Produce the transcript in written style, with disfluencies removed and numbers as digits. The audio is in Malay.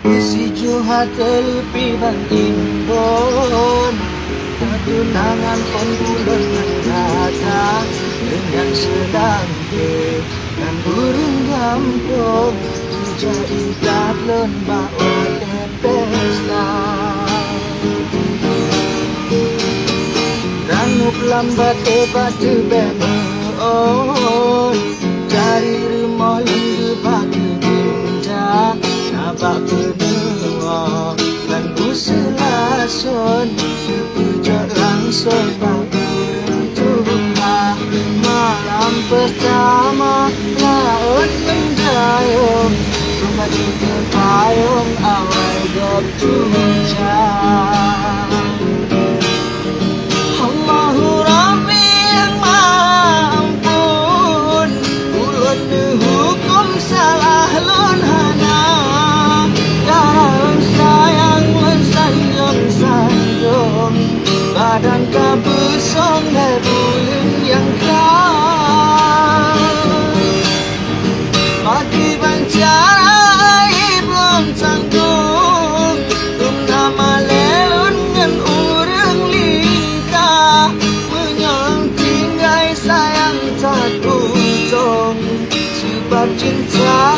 Sijuha terlepi bang imbon ketunangan pun bulan mendatang dengan sedang dengan burung gampong tujuh ikat lembah pesta rangup lambat batu benon cari rumah lembah batu benda nabak benua dan buselason sepujak langsung bangun Tuhan malam pertama laut mendayung rumah juga payung awal gap hujan Allahu Rabbi yang mampun ulun hukum salah lon hana badan kabusong dan bulan yang keras pagi bancarai belum tanggung nama lelun dengan orang lingkah menyong tinggai sayang tak untung sebab cinta